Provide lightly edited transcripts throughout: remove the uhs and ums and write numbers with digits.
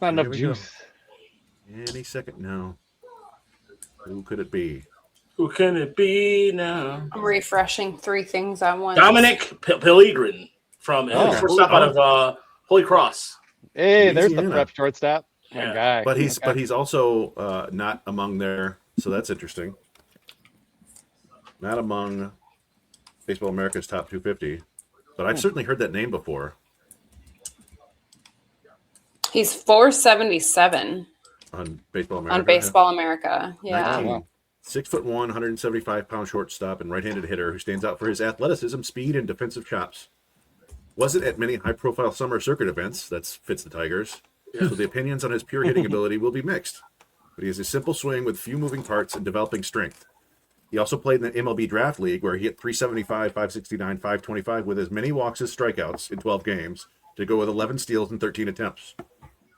Not Here enough we go. juice. Any second now. Who could it be? Who can it be now? I'm refreshing 3 things at once. Dominic Pellegrin from shortstop out of Holy Cross. Hey, there's the Louisiana. prep shortstop. My Yeah. guy. But he's also not among there, so that's interesting. Not among Baseball America's top 250, but I've certainly heard that name before. He's 477 On Baseball America. on Baseball America. Yeah. 19. wow. 6'1", 175-pound shortstop and right-handed hitter who stands out for his athleticism, speed, and defensive chops. Wasn't at many high-profile summer circuit events. That fits the Tigers. So the opinions on his pure hitting ability will be mixed. But he has a simple swing with few moving parts and developing strength. He also played in the MLB Draft League where he hit 375, 569, 525 with as many walks as strikeouts in 12 games to go with 11 steals and 13 attempts.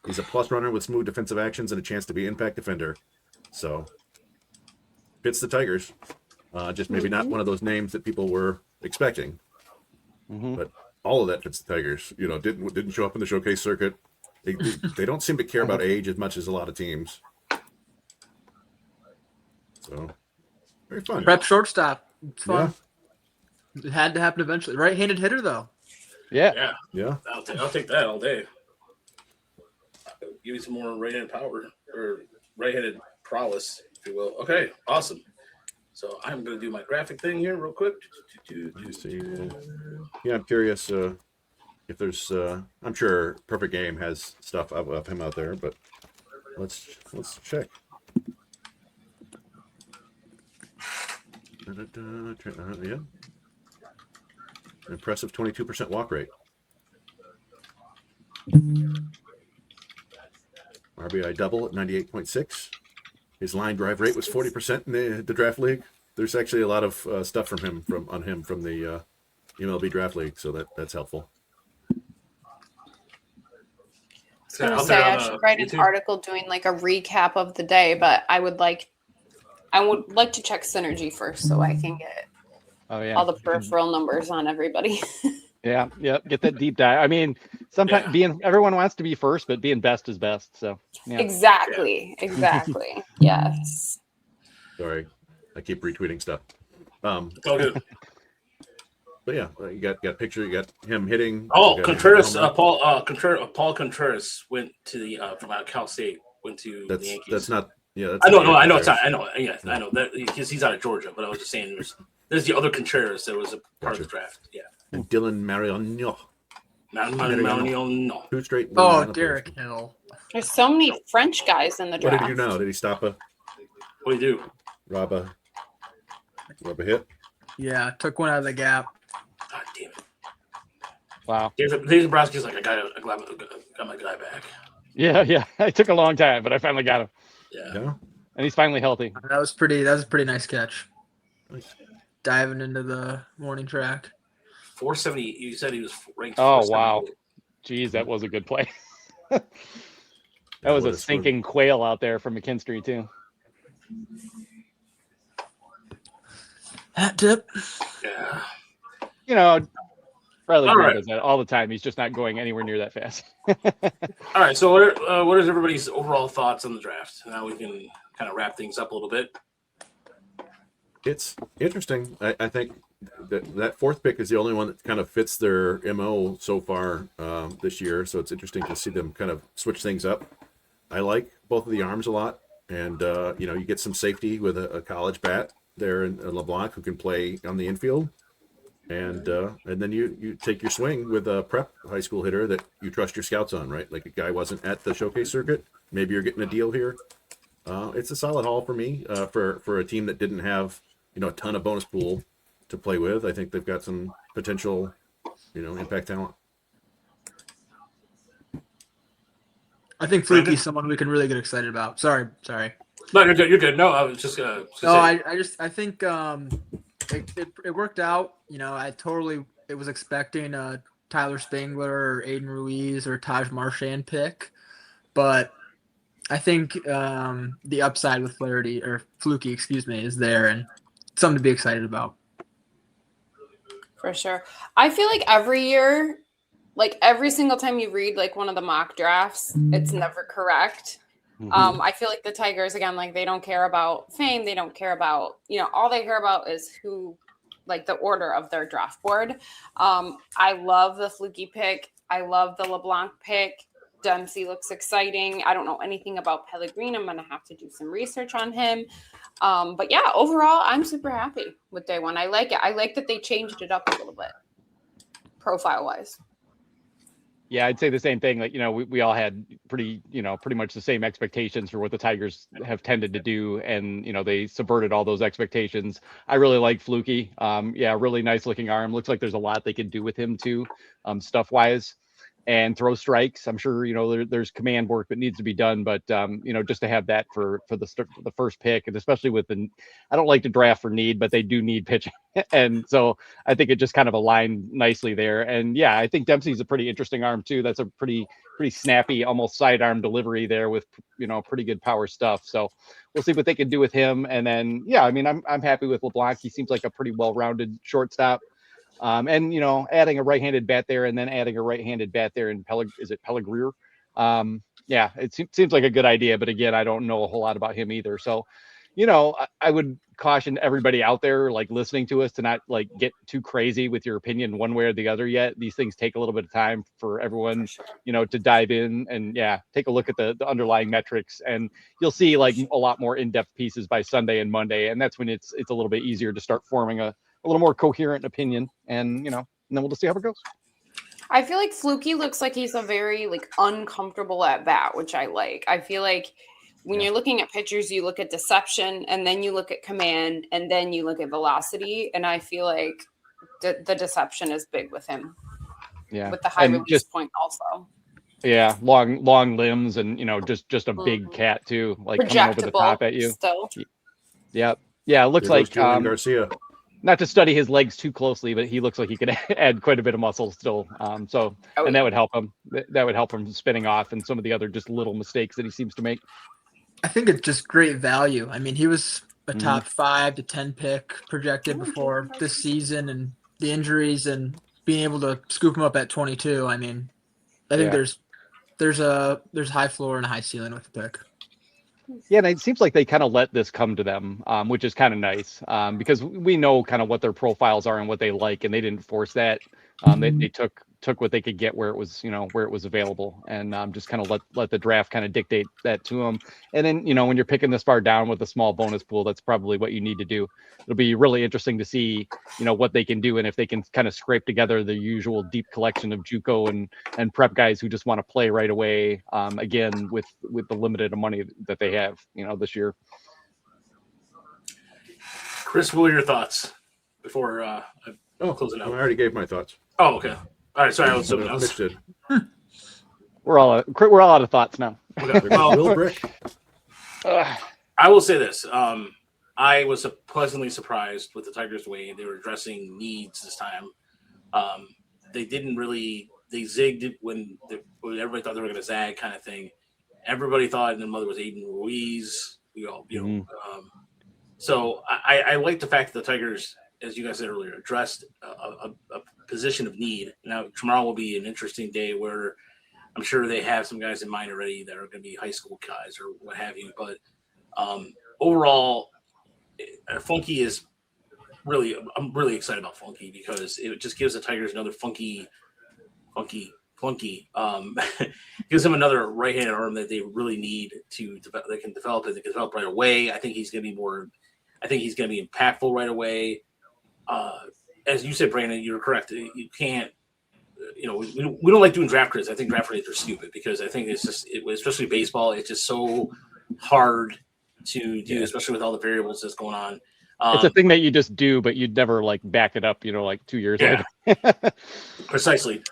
He's a plus runner with smooth defensive actions and a chance to be an impact defender. So, fits the Tigers. Just maybe not one of those names that people were expecting. But all of that fits the Tigers. You know, didn't show up in the showcase circuit. They don't seem to care about age as much as a lot of teams. So, very fun. Prep shortstop. It's fun. Yeah. It had to happen eventually. Right-handed hitter, though. Yeah. I'll take that all day. Give you some more right-handed power or right-handed prowess, if you will. Okay, awesome. So I'm going to do my graphic thing here real quick. Let's see. Yeah, I'm curious if there's. I'm sure Perfect Game has stuff of him out there, but let's check. Yeah. Impressive 22% walk rate. RBI double at 98.6. His line drive rate was 40% in the draft league. There's actually a lot of stuff from him from the MLB draft league, so that's helpful. I was going to say I should write an article doing like a recap of the day, but I would like to check Synergy first so I can get all the peripheral numbers on everybody. Yeah. Get that deep dive. I mean, sometimes everyone wants to be first, but being best is best. So Exactly. Yes. Sorry, I keep retweeting stuff. It's all good. But yeah, you got picture. You got him hitting. Oh, Contreras. Paul Contreras went to the from Cal State. Went to the Yankees. That's not. Yeah, I know. It's not. I know. Yeah, I know that because he's out of Georgia. But I was just saying, there's the other Contreras that was a part of the draft. Yeah. And Dylan Mariano. Mariano. 2 straight. Oh, Derek Hill. There's so many French guys in the draft. What did he do now? Did he stop What do you do? Rob a hit? Yeah, took one out of the gap. God damn it! Wow. Dave Dombrowski's like, I got my guy back. Yeah. It took a long time, but I finally got him. Yeah. And he's finally healthy. That was a pretty nice catch. Nice. Diving into the morning track. 470. You said he was ranked. Oh wow. Jeez, that was a good play. That was a sinking quail out there from McKinstry too. Hat tip. Yeah. You know, Riley Green does that all the time. He's just not going anywhere near that fast. All right. So what is everybody's overall thoughts on the draft? Now we can kind of wrap things up a little bit. It's interesting. I think that 4th pick is the only one that kind of fits their MO so far this year. So it's interesting to see them kind of switch things up. I like both of the arms a lot. And, you get some safety with a college bat there in LeBlanc who can play on the infield. And then you take your swing with a prep high school hitter that you trust your scouts on, right? Like a guy wasn't at the showcase circuit. Maybe you're getting a deal here. It's a solid haul for me for a team that didn't have, a ton of bonus pool to play with. I think they've got some potential, impact talent. I think Fluky's someone we can really get excited about. Sorry. No, you're good. You're good. No, I was just gonna. I think it worked out. It was expecting a Tyler Spangler or Aiden Ruiz or Taj Marchand pick, but I think the upside with Fluky, is there and something to be excited about. For sure. I feel like every year like every single time you read like one of the mock drafts, it's never correct. I feel like the Tigers, again, like they don't care about fame. They don't care about, all they care about is who, like the order of their draft board. I love the Fluky pick. I love the LeBlanc pick. Dempsey looks exciting. I don't know anything about Pellegrin. I'm going to have to do some research on him. But yeah, overall, I'm super happy with day one. I like it. I like that they changed it up a little bit profile wise. Yeah, I'd say the same thing. Like, we all had pretty much the same expectations for what the Tigers have tended to do. And, they subverted all those expectations. I really like Fluky. Really nice looking arm. Looks like there's a lot they can do with him too, stuff wise. And throw strikes. I'm sure, there's command work that needs to be done, but just to have that for the first pick, and especially I don't like to draft for need, but they do need pitching. And so I think it just kind of aligned nicely there. And yeah, I think Dempsey's a pretty interesting arm too. That's a pretty snappy, almost sidearm delivery there with, pretty good power stuff. So we'll see what they can do with him. And then, yeah, I mean, I'm happy with LeBlanc. He seems like a pretty well-rounded shortstop. And adding a right-handed bat there, and then adding a right-handed bat there in Pellegrin? It seems like a good idea, but again, I don't know a whole lot about him either. So, I would caution everybody out there, like listening to us, to not like get too crazy with your opinion one way or the other yet. These things take a little bit of time for everyone, to dive in and take a look at the underlying metrics, and you'll see like a lot more in-depth pieces by Sunday and Monday, and that's when it's a little bit easier to start forming a little more coherent opinion, and and then we'll just see how it goes. I feel like Fluky looks like he's a very like uncomfortable at bat, which I like. I feel like when you're looking at pitchers, you look at deception, and then you look at command, and then you look at velocity, and I feel like the deception is big with him. Yeah, with the high release point also. Yeah, long limbs, and just a big cat too, like coming over the top at you. Still. Yep. Yeah, it looks like Garcia. Not to study his legs too closely, but he looks like he could add quite a bit of muscle still. And that would help him. That would help him spinning off and some of the other just little mistakes that he seems to make. I think it's just great value. I mean, he was a top 5 to 10 pick projected before this season, and the injuries and being able to scoop him up at 22. I mean, I think there's high floor and a high ceiling with the pick. Yeah, and it seems like they kind of let this come to them, which is kind of nice, because we know kind of what their profiles are and what they like, and they didn't force that. They took what they could get where it was, where it was available, and just kind of let the draft kind of dictate that to them. And then, when you're picking this far down with a small bonus pool, that's probably what you need to do. It'll be really interesting to see, what they can do, and if they can kind of scrape together the usual deep collection of JUCO and prep guys who just want to play right away, again, with the limited money that they have, this year. Chris, what are your thoughts before I close it out? I already gave my thoughts. Oh, okay. All right, sorry, I was something else. We're all out of thoughts now. Okay. Well, I will say this: I was pleasantly surprised with the Tigers' way they were addressing needs this time. They didn't really they zigged when everybody thought they were going to zag, kind of thing. Everybody thought their mother was Aiden Ruiz. So I like the fact that the Tigers, as you guys said earlier, addressed a position of need. Now, tomorrow will be an interesting day where I'm sure they have some guys in mind already that are going to be high school guys or what have you. But overall, Funky is really – I'm really excited about Funky because it just gives the Tigers another funky gives them another right-handed arm that they really need to develop. They can develop it. They can develop right away. I think he's going to be impactful right away. As you said, Brandon, you're correct. You can't, we don't like doing draft grades. I think draft grades are stupid because I think it's just, especially baseball, it's just so hard to do, especially with all the variables that's going on. It's a thing that you just do, but you'd never like back it up, like 2 years later. Precisely.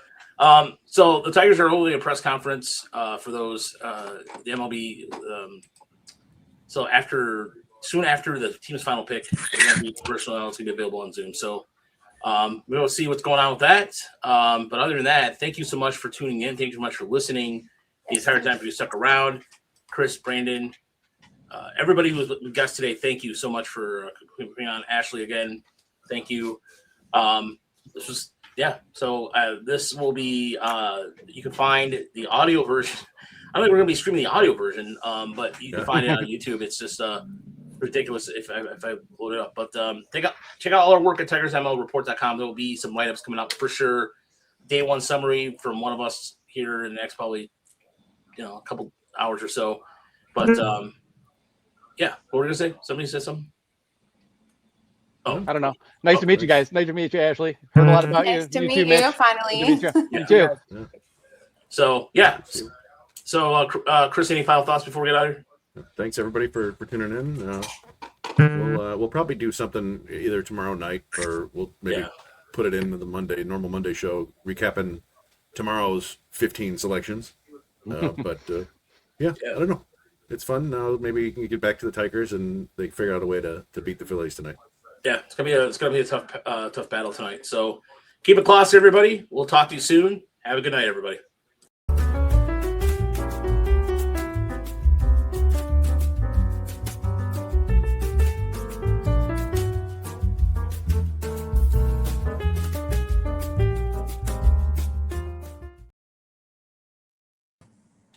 So the Tigers are holding a press conference for those the MLB. So soon after the team's final pick, it's going to be commercial. It's going to be available on Zoom. So we'll see what's going on with that. But other than that, thank you so much for tuning in. Thank you so much for listening the entire time you stuck around. Chris, Brandon, everybody who was with guests today, thank you so much for bringing on Ashley again. Thank you. Yeah. So this will be. You can find the audio version. I don't think we're going to be streaming the audio version, but you can find it on YouTube. It's just ridiculous if I load it up. But check out all our work at TigersMLReport.com. There will be some write-ups coming out for sure. Day one summary from one of us here in the next probably a couple hours or so. But yeah, what were we gonna say? Somebody said something. Oh, I don't know. Nice to meet you guys. Nice to meet you, Ashley. Heard a lot about you. Nice to meet too, you, Mitch. finally. Nice to meet you. Me too. Yeah. So yeah. So Chris, any final thoughts before we get out of here? Thanks everybody for tuning in. We'll probably do something either tomorrow night or we'll maybe put it into the normal Monday show, recapping tomorrow's 15 selections. But I don't know. It's fun. Now maybe you can get back to the Tigers and they figure out a way to beat the Phillies tonight. Yeah, it's gonna be a tough battle tonight. So keep it classy, everybody. We'll talk to you soon. Have a good night, everybody.